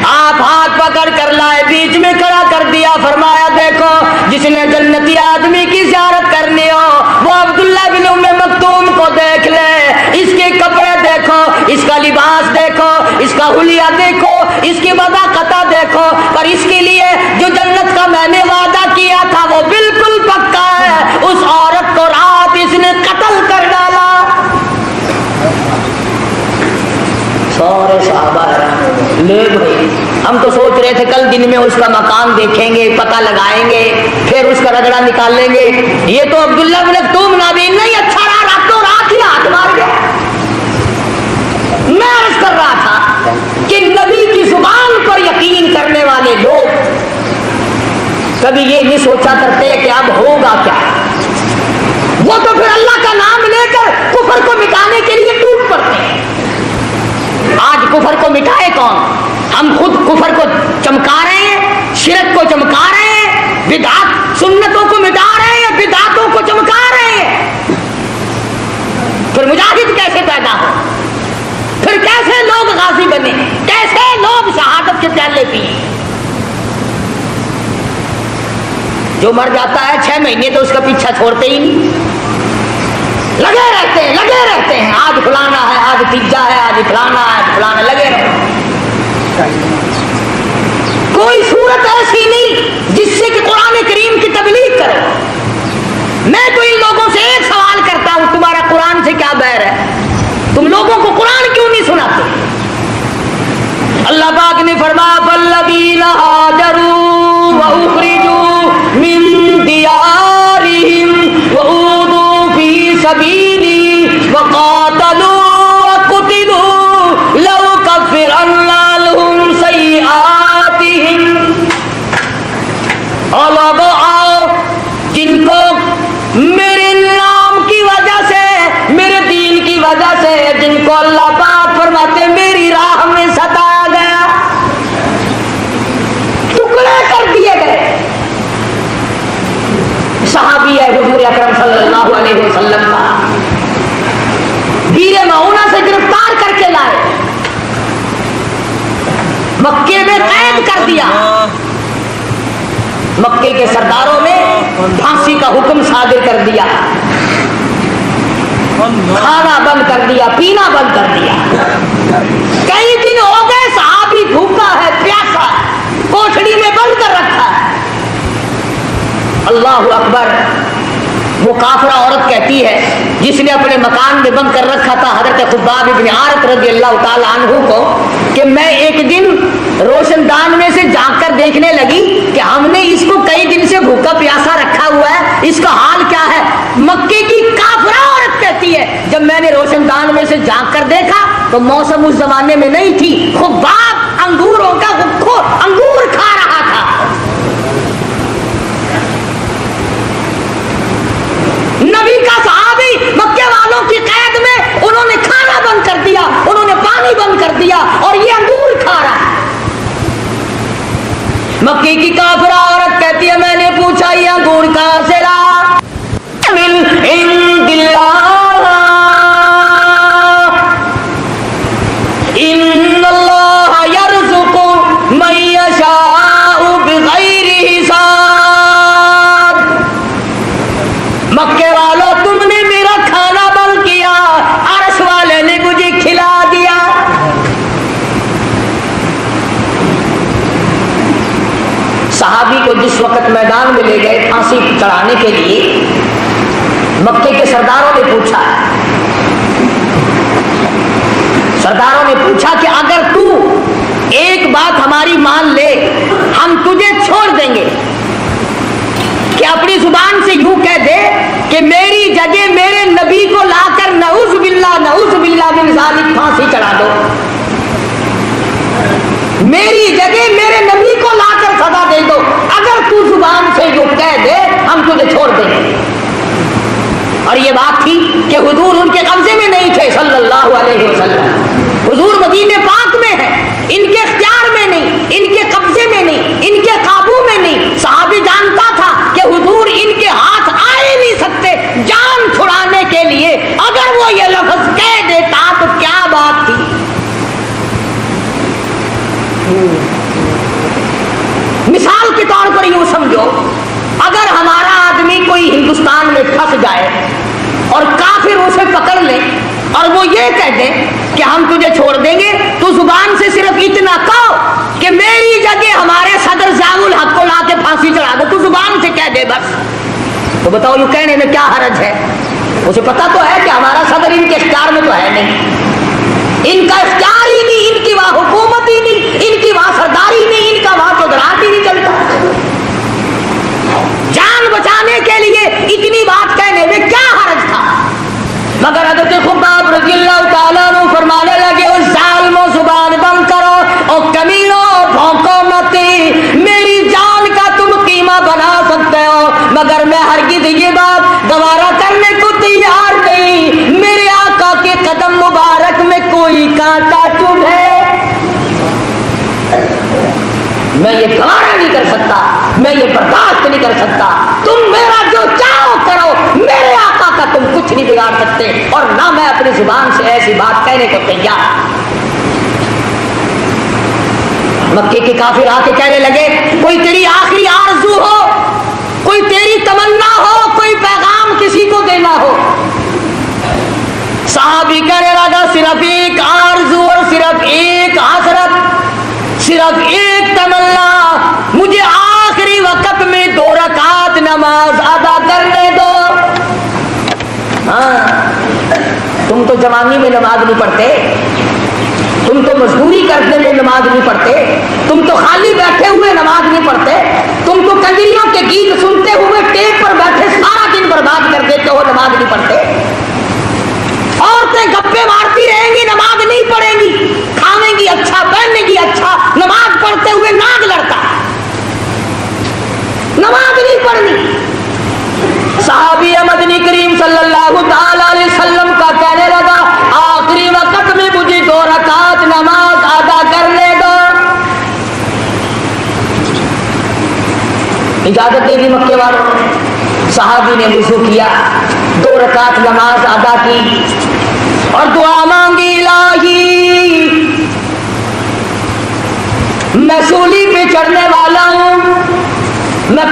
आप हाथ पकड़ कर लाए, बीच में खड़ा कर दिया, फरमाया देखो जिसने जन्नती आदमी की ज़ियारत करनी हो वो अब्दुल्लाह बिन उम्मे मक्तूम को देख ले, इसके कपड़े देखो, इसका लिबास देखो, इसका हुलिया देखो, इसकी वज़ाक़त देखो, पर इसके लिए जो जन्नत का मैंने वादा किया था वो बिल्कुल पक्का है। उस औरत को रात इसने कत्ल कर डाला। सारे सहाबा ले भाई, हम तो सोच रहे थे कल दिन में उसका मकान देखेंगे, पता लगाएंगे, फिर उसका रगड़ा निकालेंगे। ये तो अब्दुल्लाह बिन मक्तूम नाबीन नहीं अच्छा रहा, रातों रात ही हाथ मार गया। मैं अर्ज कर रहा था कि नबी की जुबान पर यकीन करने वाले लोग कभी ये नहीं सोचा करते कि अब होगा क्या। वो तो फिर अल्लाह का नाम लेकर कुफर को मिटाने के लिए टूट पड़ते हैं। आज कुफर को मिटाए कौन? हम खुद कुफर को चमका रहे हैं, शिरक को चमका रहे हैं, बिदअत सुन्नतों को मिटा रहे हैं, बिदअतों को चमका रहे हैं। फिर मुजाहिद कैसे पैदा हो? फिर कैसे लोग गाजी बने? कैसे लोग शहादत के प्याले पिए? जो मर जाता है 6 महीने तो उसका पीछा छोड़ते ही नहीं, लगे रहते हैं। आज फलाना है, आज तीजा है, आज फलाना है, आज फलाना, लगे रहे। कोई सूरत ऐसी नहीं जिससे कि कुरान करीम की तबलीग करे। मैं तो इन लोगों से एक सवाल करता हूं, तुम्हारा कुरान से क्या बैर है? तुम लोगों को कुरान क्यों नहीं सुनाते? अल्लाह पाक ने फरमाया वल्लज़ीना हाजरू व उखरिजू मिन दियारिहिम व ऊदू फी सबीली व क़ातलू व क़ुतिलू लौ कफ़िरन्ना अन्हुम सय्यिआतिहिम। और लोगों आओ जिनको मेरे नाम की वजह से, मेरे दीन की वजह से, जिनको अल्लाह पाक फरमाते मेरी राह में सताया गया, टुकड़े कर दिए गए। सहाबी है हुजूर अकरम सल्लल्लाहु अलैहि वसल्लम का, बीरे मऊना से गिरफ्तार करके लाए, मक्के में कैद कर दिया, मक्के के सरदारों ने फांसी का हुक्म सादिर कर दिया, खाना बंद कर दिया, पीना बंद कर दिया। कई दिन हो गए सहाबी भूखा है, प्यासा है, कोठड़ी में बंद कर रखा है। अल्लाह अकबर। वो काफिरा औरत कहती है जिसने अपने मकान में बंद कर रखा था हजरत खुब्बाब इब्न आरत रज़ियल्लाहु ताला अन्हु को, कि मैं एक दिन रोशनदान में से झांक कर देखने लगी कि हमने इसको कई दिन से भूखा प्यासा रखा हुआ है, इसका हाल क्या है। मक्के की काफिरा औरत कहती है जब मैंने रोशनदान में से झांक कर देखा तो मौसम उस जमाने में नहीं थी, खुब्बाब अंगूरों का अंगूर खा रहा था। नबी का सहाबी मक्के वालों की कैद में, उन्होंने खाना बंद कर दिया, उन्होंने पानी बंद कर दिया और ये अंगूर खा रहा है। मक्के की काफिरा औरत कहती है मैंने पूछा ये अंगूर कहां से ला? मिन इंदिल्लाह इन्नल्लाह यर्ज़ुक़ु मन यशाअु बिग़ैरि हिसाब। मक्के वालों तुमने मेरा खाना बंद किया, अर्श वाले ने मुझे खिला दिया। सहाबी को जिस वक्त मैदान में ले गए फांसी चढ़ाने के लिए, मक्के के सरदारों ने पूछा कि अगर तू एक बात हमारी मान ले हम तुझे छोड़ देंगे, कि अपनी जुबान से यूं कह दे कि मेरी जगह मेरे नबी को लाकर नऊज़ बिल्लाह मिन ज़ालिक फांसी चढ़ा दो, मेरी जगह मेरे नबी को लाकर सजा दे दो, अगर तू जुबान से यूं कह दे हम तुझे छोड़ देंगे। और ये बात थी कि हुजूर उनके कब्जे में नहीं थे सल्लल्लाहु अलैहि वसल्लम, हुजूर मदीने पाक में है, इनके इख्तियार में नहीं, इनके कब्जे में नहीं, इनके काबू में नहीं। सहाबी जानता था कि हुजूर इनके हाथ आ ही नहीं सकते जान छुड़ाने के लिए, अगर वो ये लफ्ज कह देता तो क्या बात थी। मिसाल के तौर पर यूं समझो, अगर हमारा आदमी कोई हिंदुस्तान में फंस जाए और काफिर उसे पकड़ ले और वो ये कह दे कि हम तुझे छोड़ देंगे, तो जुबान से सिर्फ इतना कहो कि मेरी जगह हमारे सदर ज़ियाउल हक को लाके फांसी चढ़ा दो, तू जुबान से कह दे बस, तो बताओ ये कहने में क्या हरज है। उसे पता तो है कि हमारा सदर इनके इख्तियार में तो है नहीं, इनका इख्तियार ही नहीं, इनकी वहां हुकूमत ही नहीं, इनकी वहां सरदारी नहीं, इनका वहां चौधरात ही नहीं चलता। जान बचाने के लिए इतनी बात कहने में क्या हरज था। मगर हज़रत खुब्बाब रज़ियल्लाहु ताला अन्हु फरमाने लगे उस जालिमों जुबान बंद करो और कमीनों भौंको मत, मेरी जान का तुम कीमा बना सकते हो मगर मैं हरगिज़ ये बात गवारा करने को तैयार नहीं, मेरे आका के कदम मुबारक में कोई कांटा चुभे मैं ये गवारा नहीं कर सकता, मैं ये बर्दाश्त नहीं कर सकता। तुम मेरा जो चाहो करो, मेरे आका का तुम कुछ नहीं बिगाड़ सकते और ना मैं अपनी जुबान से ऐसी बात कहने को तैयार। मक्के के काफिर आके कहने लगे कोई तेरी आखिरी आरज़ू हो, कोई तेरी तमन्ना हो, कोई पैगाम किसी को देना हो। सहाबी कहने लगा सिर्फ एक आरज़ू और सिर्फ एक हसरत, सिर्फ एक तमन्ना, मुझे आखिरी वक्त में 2 रकात नमाज अदा करने दो। हाँ, तुम तो जवानी में नमाज नहीं पढ़ते, तुम तो मजदूरी करते हुए नमाज नहीं पढ़ते, तुम तो खाली बैठे हुए नमाज नहीं पढ़ते, तुम तो कंजरियों के गीत सुनते हुए टेप पर बैठे सारा दिन बर्बाद कर देते हो, नमाज नहीं पढ़ते। औरतें गप्पे मारती रहेंगी, नमाज नहीं पढ़ेंगी, खावेंगी अच्छा, पहनेंगी अच्छा, नमाज पढ़ते हुए नाक लड़ता, नमाज नहीं पढ़नी। सहाबी मदनी करीम सल्लल्लाहु ताला अलैहि वसल्लम का कहने लगा आखिरी वक्त में मुझे 2 रकात नमाज अदा करने दो। इजाजत दे दी मक्के वालों ने। सहाबी ने वुज़ू किया, 2 रकात नमाज अदा की और दुआ मांगी इलाही मैं सूली पे चढ़ने वाला हूं, मैं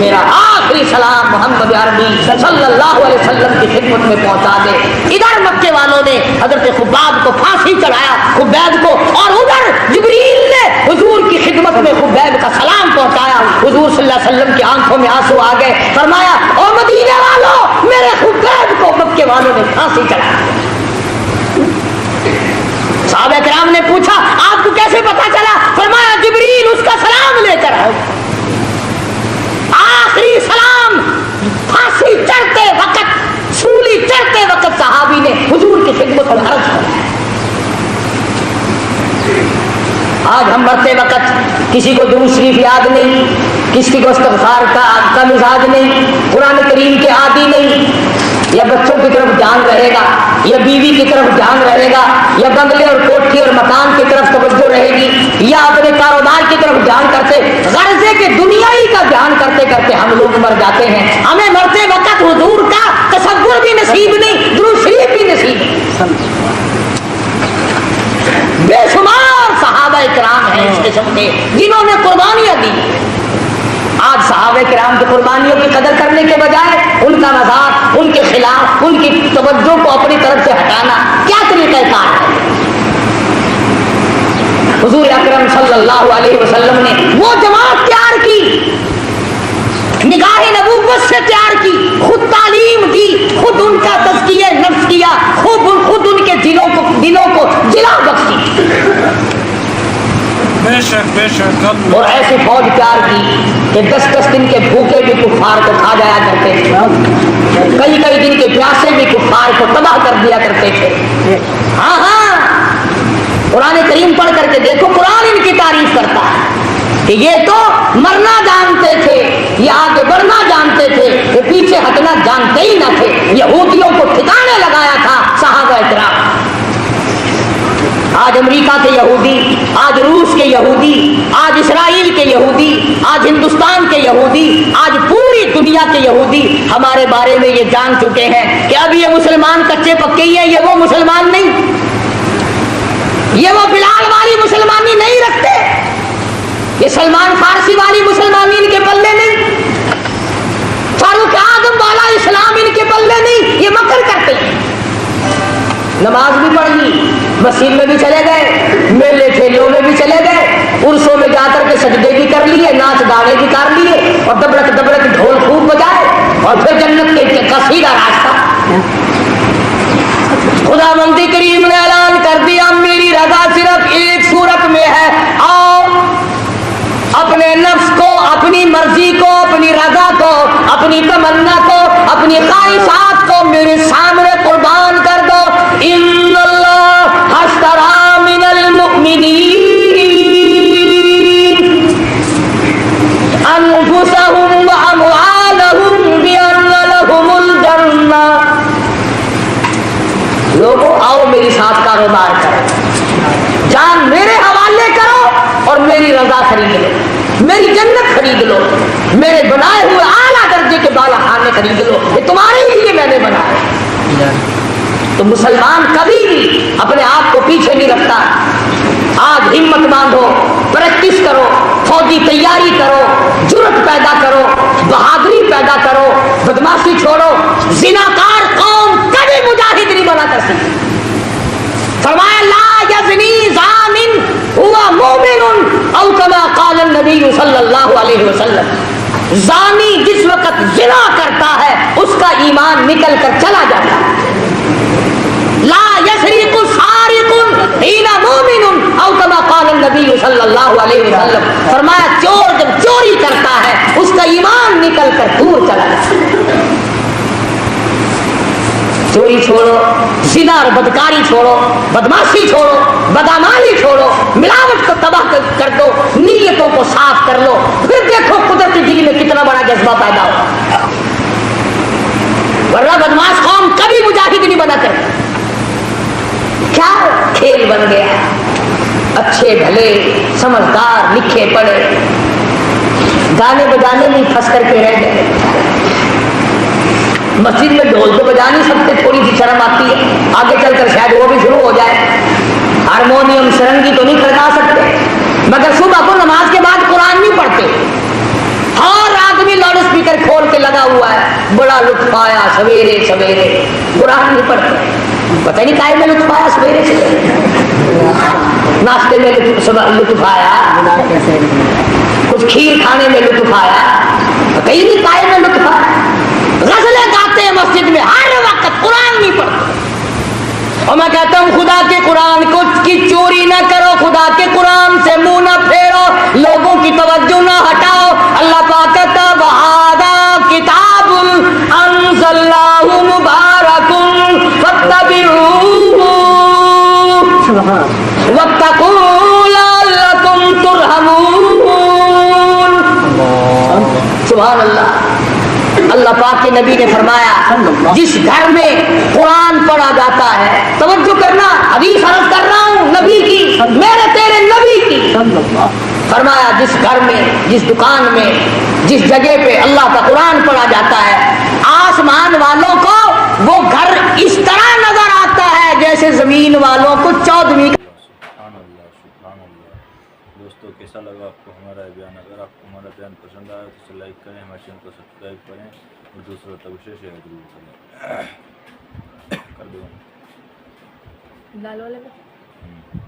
میرا آخری سلام محمد عربی صلی اللہ علیہ وسلم کی خدمت میں پہنچا دے. ادھر مکے والوں نے حضرت خباب کو پھانسی چڑھایا، خبیب کو، اور ادھر جبریل نے حضور کی خدمت میں خبیب کا سلام پہنچایا. حضور صلی اللہ علیہ وسلم کی آنکھوں میں آنسو آ گئے. فرمایا او مدینے والوں، میرے خبیب کو مکے والوں نے پھانسی چڑھایا. صحابہ کرام نے پوچھا آپ کو کیسے پتا چلا؟ فرمایا جبریل اس کا سلام لے کر آئے. آخری سلام پھانسی چڑھتے وقت، سولی چڑھتے وقت صحابی نے حضور کی خدمت میں عرض کیا. آج ہم مرتے وقت کسی کو درود شریف یاد نہیں، کسی کو استغفار کا مزاج نہیں، قرآن کریم کے عادی نہیں. یا بچوں کی طرف دھیان رہے گا، یا بیوی کی طرف دھیان رہے گا، یا بنگلے اور کوٹھی اور مکان کی طرف توجہ رہے گی، یا اپنے کاروبار کی طرف دھیان کرتے، غرضے کے دنیا ہی کا دھیان کرتے کرتے ہم لوگ مر جاتے ہیں. ہمیں مرتے وقت حضور کا تصور بھی نصیب نہیں، درود شریف بھی نصیب نہیں. بے شمار صحابہ کرام ہیں اس قسم کے جنہوں نے قربانیاں دی. آج صحابہ کرام کی قربانیوں کی قدر کرنے کے بجائے ان کا مذاق، ان کے خلاف، ان کی توجہ کو اپنی طرف سے ہٹانا کیا طریقہ کار ہے؟ حضور اکرم صلی اللہ علیہ وسلم نے وہ جماعت تیار کی، نگاہ نبوت سے تیار کی، خود تعلیم دی، خود ان کا تزکیہ نفس کیا، خود ان کے دلوں کو جلا بخشی، بے شک اور ایسی فوج تیار کی کہ 10 دن کے بھوکے بھی کفار کو کھا جایا کرتے تھے، کئی دن کے پیاسے بھی کفار کو تباہ کر دیا کرتے تھے. ہاں قرآن کریم پڑھ کر کے دیکھو، قرآن ان کی تعریف کرتا ہے کہ یہ تو مرنا جانتے تھے، یہ آگے بڑھنا جانتے تھے، یہ پیچھے ہٹنا جانتے ہی نہ تھے. یہودیوں کو ٹھکانے لگایا تھا صحابہ کرام. آج امریکہ کے یہودی، آج روس کے یہودی، آج اسرائیل کے یہودی، آج ہندوستان کے یہودی، آج پوری دنیا کے یہودی ہمارے بارے میں یہ جان چکے ہیں کہ اب یہ مسلمان کچے پکے ہی ہیں، یہ وہ مسلمان نہیں، یہ وہ بلال والی مسلمانی نہیں رکھتے، یہ سلمان فارسی والی مسلمانی ان کے پلے نہیں، فاروق اعظم والا اسلام ان کے پلے نہیں. یہ مکر کرتے ہیں. نماز بھی پڑھ لی، مسجد میں بھی چلے گئے، میلے ٹھیلوں میں بھی چلے گئے، عرسوں میں جا کر کے سجدے بھی کر لیے، ناچ گانے بھی کر لیے، اور دبڑک دبڑک ڈھول خوب بجائے، اور پھر جنت کا سیدھا راستہ. خدا مندی کریم نے اعلان کر دیا میری رضا صرف ایک صورت میں ہے، آؤ اپنے نفس کو، اپنی مرضی کو، اپنی رضا کو، اپنی تمنا کو، اپنی خواہشات کو میرے سامنے قربان کر دو. ان اللہ اشتری من المؤمنین انفسهم واموالهم بان لهم الجنہ. لوگوں آؤ میرے ساتھ کاروبار کرو، جان میرے حوالے کرو اور میری رضا خرید لو، میری جنت خرید لو، میرے بنائے ہوئے اعلیٰ درجے کے بالا خانے خرید لو، یہ تمہارے لیے میں نے بنایا. تو مسلمان کبھی بھی اپنے آپ کو پیچھے نہیں رکھتا. آج ہمت باندھو، پریکٹس کرو، فوجی تیاری کرو، جرأت پیدا کرو، بہادری پیدا کرو، بدماشی چھوڑو. زناکار قوم کبھی مجاہد نہیں بنا کر سکتی. فرمایا لا یزنی زان ہوا مومن او کما قال النبی صلی اللہ علیہ وسلم. زانی جس وقت زنا کرتا ہے اس کا ایمان نکل کر چلا جاتا ہے. لا یسرق سارق حین مومن او کما قال النبی صلی اللہ علیہ وسلم. فرمایا چور جب چوری کرتا ہے اس کا ایمان نکل کر دور چلا جاتا ہے. چوری چھوڑو، زنا اور بدکاری چھوڑو، بدماشی چھوڑو، بدعمالی چھوڑو، ملاوٹ کو تباہ کر دو، نیتوں کو صاف کر لو، پھر دیکھو قدرتی دل میں کتنا بڑا جذبہ پیدا ہو. ورنہ بدماش قوم کبھی مجاہد نہیں بنا کر. کیا کھیل بن گیا، اچھے بھلے سمجھدار لکھے پڑھے گانے بجانے میں پھنس کر کے رہ گئے. مسجد میں ڈھول تو بجا نہیں سکتے، تھوڑی سی شرم آتی ہے، آگے چل کر شاید وہ بھی شروع ہو جائے. ہارمونیم سرنگی تو نہیں کھڑکا سکتے، مگر صبح کو نماز کے بعد قرآن نہیں پڑھتے. ہر آدمی لاؤڈ اسپیکر بڑا لطف آیا سویرے سویرے قرآن نہیں پڑھتے، پتہ نہیں کائے میں لطف آیا سویرے سویرے، ناشتے میں لطف آیا، کچھ کھیر کھانے میں لطف آیا، پتہ ہی نہیں کائے میں لطف آیا، غزلیں گاتے ہیں مسجد میں ہر وقت، قرآن نہیں پڑھتے۔ اور میں کہتا ہوں خدا کے قرآن کی چوری نہ کرو، خدا کے قرآن سے منہ نہ پھیرو، لوگوں کی توجہ نہ ہٹاؤ۔ اللہ پاک کہتا وَهَذَا کتاب انزلناہ مبارک فاتبعوہ واتقوا لعلکم ترحمون۔ سبحان اللہ۔ اللہ پاک کے نبی نے فرمایا جس گھر میں قرآن پڑھا جاتا ہے، توجہ کرنا، حدیث عرض کر رہا ہوں نبی کی، میرے تیرے نبی کی، فرمایا جس گھر میں، جس دکان میں، جس جگہ پہ اللہ کا قرآن پڑھا جاتا ہے، آسمان والوں کو وہ گھر اس طرح نظر آتا ہے جیسے زمین والوں کو 14ویں۔ سبحان اللہ سبحان اللہ۔ دوستو کیسا لگا آپ کو ہمارا بیان؟ اگر آپ کو ہمارا بیان پسند آیا تو اسے لائک کریں، ہمارے چینل کو سبسکرائب کریں اور دوسروں تک اسے شیئر ضرور کریں۔ کر دو لال والے میں